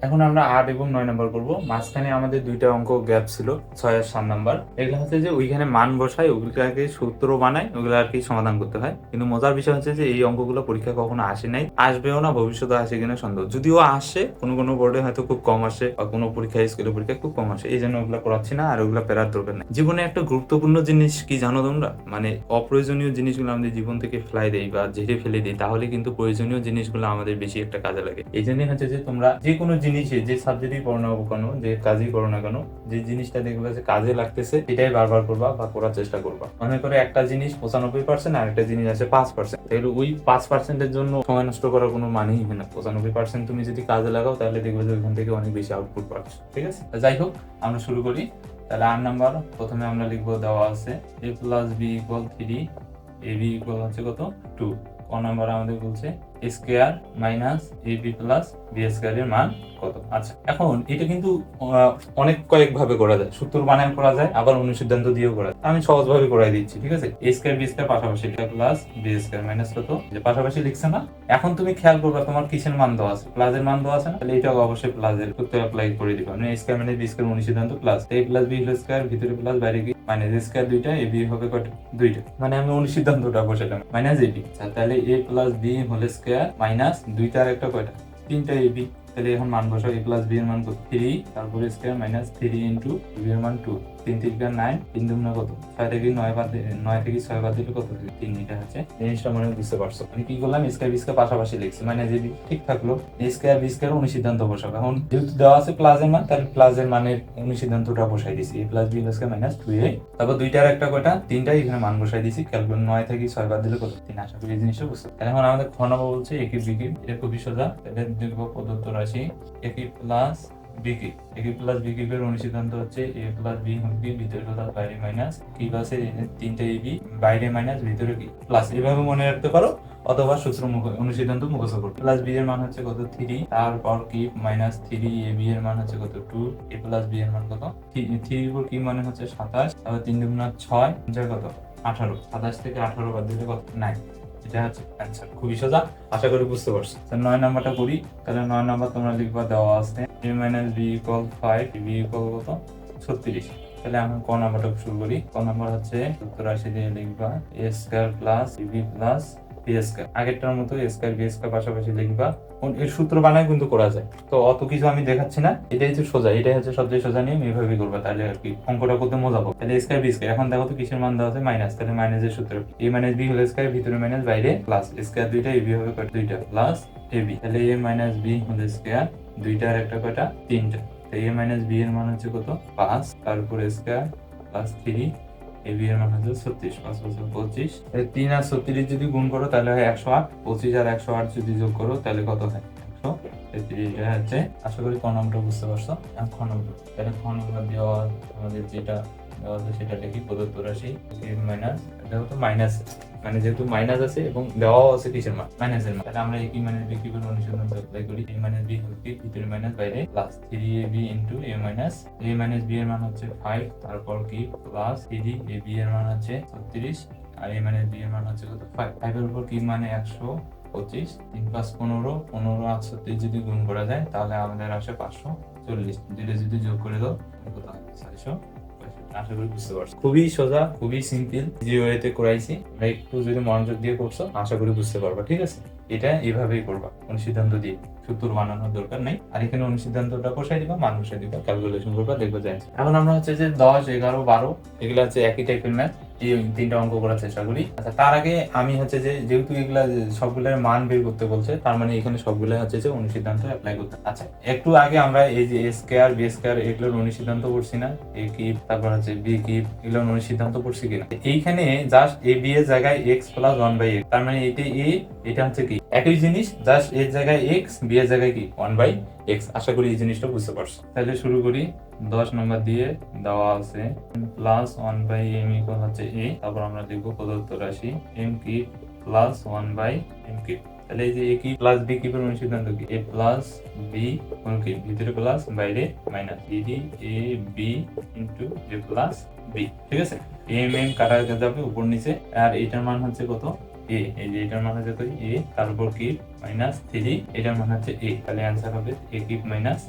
এখন আমরা 8 এবং 9 নাম্বার করবো। মাঝখানে আমাদের দুইটা অঙ্ক গ্যাপ ছিল, 6 আর 7 নাম্বার। এগুলো হচ্ছে যে ওইখানে মান বসায়, ওগুলাকে সূত্র বানায়, ওগুলো আর কি সমাধান করতে হয়। কিন্তু মজার বিষয় হচ্ছে যে এই অঙ্কগুলো পরীক্ষা কখনো আসে নাই, আসবেও না, ভবিষ্যতে আসে কিনা সন্দেহ। যদিও আসে, কোনো বোর্ডে হয়তো খুব কম আসে, বা কোনো পরীক্ষায় স্কুলের পরীক্ষায় খুব কম আসে, এই জন্য ওগুলো করাচ্ছি না, আর ওগুলো পেরার দরকার নেই। জীবনে একটা গুরুত্বপূর্ণ জিনিস কি জানো তোমরা? মানে অপ্রয়োজনীয় জিনিসগুলো আমাদের জীবন থেকে ফেলাই দেই বা ঝেড়ে ফেলে দিই, তাহলে কিন্তু প্রয়োজনীয় জিনিসগুলো আমাদের বেশি একটা কাজে লাগে। এই জন্যই হচ্ছে যে তোমরা যে কোনো জিনিসে, যে সাবজেক্টই পড়ো না কেন, যে কাজই করো না কেন, যে জিনিসটা দেখবে যে কাজে লাগতেছে সেটাই বারবার করবা বা করার চেষ্টা করবা। মনে করে একটা জিনিস 95% আর একটা জিনিস আছে 5%, তাহলে ওই 5%-এর জন্য সময় নষ্ট করার কোনো মানেই হয় না। 95% তুমি যদি কাজে লাগাও তাহলে দেখবে যে ওইখান থেকে অনেক বেশি আউটপুট পাচ্ছ। ঠিক আছে, যাই হোক, আমরা শুরু করি। তাহলে 8 নাম্বার প্রথমে আমরা লিখবো, দেওয়া আছে a plus b equal 3, a b equal হচ্ছে কত 2। ক নাম্বার আমাদের বলছে a square minus a b plus b square এর মান কত। আচ্ছা, এখন এটা কিন্তু অনেক কয়েক ভাবে করা যায়, সূত্র বানায় করা যায়, আবার অনুসিদ্ধান্ত দিয়েও করা যায়। আমি সহজ ভাবে করাই দিচ্ছি, ঠিক আছে। a স্কয়ার বি স্কয়ার পাশাপাশি প্লাস বি স্কয়ার মাইনাস কত, যে পাশাপাশি লিখছে না। এখন তুমি খেয়াল করবে তোমার কিসের মান দেওয়া আছে, প্লাসের মান দেওয়া আছে না, তাহলে এটাও অবশ্যই প্লাসের সূত্র অ্যাপ্লাই করে দিবা। মানে a square minus B square অনুসিদ্ধান্ত plus a plus B whole square, ভিতরে প্লাস বাইরে কি মাইনাস a স্কয়ার, দুইটা এ বি হবে কত, দুইটা। মানে আমি অনুসিদ্ধান্তটা বসালাম মাইনাস এ বি। তাহলে a plus B whole square minus দুইটার একটা কয়টা, তিনটা এ বি। তাহলে এখন মান বসাও, a প্লাস বি এর মান কত 3, তারপরে স্কয়ার মাইনাস 3 ইনটু বি এর মান 2, 3 3 9, 3 দুগুণা কত 6, থেকে 9 বাদ দিলে 9 থেকে 6 বাদ দিলে কত থাকে 3। এটা হচ্ছে জিনিসটা মনে বুঝতে পারছো। আমি কি করলাম, স্কয়ার বি স্কয়ার পাশাপাশি লিখছি, মানে যে ঠিক থাকলো। স্কয়ার বি স্কয়ার অনুসিদ্ধান্ত বসাবো। এখন যেহেতু দেওয়া আছে প্লাসের মান, তাহলে প্লাসের মানের অনুসিদ্ধান্তটা বসাই দিছি, a plus b square minus 2a। তারপর দুইটার একটা কয়টা, তিনটাই এখানে মান বসাই দিছি। ক্যালকুলেট 9 থেকে 6 বাদ দিলে কত 3। আশা করি এই জিনিসটা বুঝতে। এখন আমাদের খ নম্বর বলছে এ কিউব বি কিউব, এটা খুবই সোজা। তাহলে দেখবো প্রদত্ত রাশি এ কিউব প্লাস বি কিউব, এ কিউব প্লাস বি কিউবের অনুসিদ্ধান্ত হচ্ছে এ প্লাস বি হোল কিউব, ভিতরে প্লাস বাইরে মাইনাস কিউব আছে তিনটা এ বি, বাইরে মাইনাস ভিতরে কি প্লাস। এভাবে মনে রাখতে পারো, অথবা সূত্র অনুসিদ্ধান্ত মুখস্থ করো। প্লাস বি এর মান হচ্ছে কত 3, তারপর কিউব মাইনাস 3 এ বি এর মান হচ্ছে কত 2, এ প্লাস বি এর মান কত 3 উপর কিউব মানে হচ্ছে 27, তারপর 3 দুগুণা 6, কত 18, 27 থেকে 18 বাদ দিলে কত 9। এটা হচ্ছে অ্যান্সার, খুবই সোজা। আশা করি বুঝতে পারছো। 9 নাম্বারটা করি। তাহলে 9 নাম্বার তোমরা লিখবা, দেওয়া আছে a minus b equal 5, b equal কত 36। তাহলে আমি ক নাম্বারটা শুরু করি। ক নাম্বার হচ্ছে সূত্র রাশি দিয়ে লিখবা a square plus b plus b square. আগেরটার মতো a স্কয়ার বি স্কয়ার পাশাপাশি লিখবা। এর সূত্র বানায় কিন্তু করা যায়, তো অত কিছু আমি দেখাচ্ছি না। এটাই হচ্ছে সোজা, এটাই হচ্ছে সবচেয়ে সোজা নিয়ম, এইভাবে করবা, তাহলে আর কি অঙ্কটা করতে মজা পাবো। তাহলে স্কয়ার বি স্কয়ার, এখন দেখো তো কিসের মান দেওয়া আছে, মাইনাস। তাহলে মাইনাসের সূত্র এ মাইনাস বি হোল স্কয়ার, ভিতরে মাইনাস বাইরে প্লাস, স্কয়ার দুইটা এ বি হবে কত দুইটা প্লাস এ বি। তাহলে এ মাইনাস বি হোল স্কয়ার, দুইটার একটা কয়টা তিনটা। তাই এ মাইনাস বি এর মান হচ্ছে কত 5, তারপরে স্কয়ার প্লাস 3 এ বি এর মান হচ্ছে 36, 5 5 25। 3 আর 36 যদি গুণ করো তাহলে হয় 108, 25 আর 108 যদি যোগ করো তাহলে কত হয় 133। এটা হচ্ছে, আশা করি ক নম্বরটা বুঝতে পারছো। খ নম্বর, তাহলে খ নম্বর দেওয়া আমাদের যেটা দেওয়া আছে সেটা লিখি, প্রদত্ত রাশি মাইনাস, যেহেতু মাইনাস, মানে যেহেতু মাইনাস আছে এবং দেওয়াও আছে কিসের মান, মাইনাসের মান, তাহলে আমরা a মাইনাস b কিউবের অনুসন্ধান অ্যাপ্লাই করি। a minus b whole cube, ভিতরে মাইনাস বাইরে plus 3ab into a minus b এর মান হচ্ছে 5, তারপর কি প্লাস 3ab এর মান হচ্ছে 36, আর a মাইনাস b এর মান হচ্ছে কত 5। 5 এর উপর কি মানে 125, 3 5 15, 15 আর 36 যদি গুণ করা যায় তাহলে আমাদের আসে 540। দুইটা যদি যোগ করে দাও কত হয় 400। আশা করি বুঝতে পারছো, খুবই সোজা, খুবই সিম্পল, যে ওয়েতে করাইছি। একটু যদি মনোযোগ দিয়ে করছো আশা করি বুঝতে পারবা। ঠিক আছে, এটা এইভাবেই করবা, অনুসিদ্ধান্ত দিয়ে, সূত্র বানানোর দরকার নাই। আর এখানে অনুসিদ্ধান্তটা বসাই দিবা, মান বসাই দিবা, ক্যালকুলেশন করবা, দেখবা যায়। এখন আমরা হচ্ছে যে 10 11 12 এগুলো হচ্ছে একই টাইপের ম্যাথ, এই তিনটা অঙ্ক করার চেষ্টা করি। আচ্ছা, তার আগে আমি হচ্ছে যে যেহেতু এগুলা সবগুলোর মান বের করতে বলছে, তার মানে এখানে সবগুলো হচ্ছে যে অনুসিদ্ধান্ত অ্যাপ্লাই করতে। আচ্ছা, একটু আগে আমরা এই যে a স্কয়ার বি স্কয়ার এগুলোর অনুসিদ্ধান্ত করছি না, a কিউব তারপর হচ্ছে বি কিউব, এগুলোর অনুসিদ্ধান্ত করছি কিনা। এইখানে জাস্ট a b এর জায়গায় x প্লাস 1/x, তার মানে এটা a, এটা হচ্ছে কি একই জিনিস, জাস্ট এর জায়গায় x, b এর জায়গায় কি 1/x। আশা করি এই জিনিসটা বুঝতে পারছো। তাহলে শুরু করি। 10 নম্বর দিয়ে দেওয়া আছে প্লাস 1/m ইকুয়াল হচ্ছে a, তারপর আমরা লিখব প্রদত্ত রাশি m cube plus 1/m cube. তাহলে এই যে a কিউব প্লাস b কিউবের অনুসিদ্ধান্ত কি a plus b whole cube, ভিতরে প্লাস বাইরে minus 3ab into a plus b। ঠিক আছে, m m কাটা যাবে উপর নিচে, আর এটার মান হচ্ছে কত a, এই যে এটার মান হচ্ছে a, তার উপর কিউব মাইনাস 3, এটার মান হচ্ছে a। তাহলে অ্যান্সার হবে a কিউব মাইনাস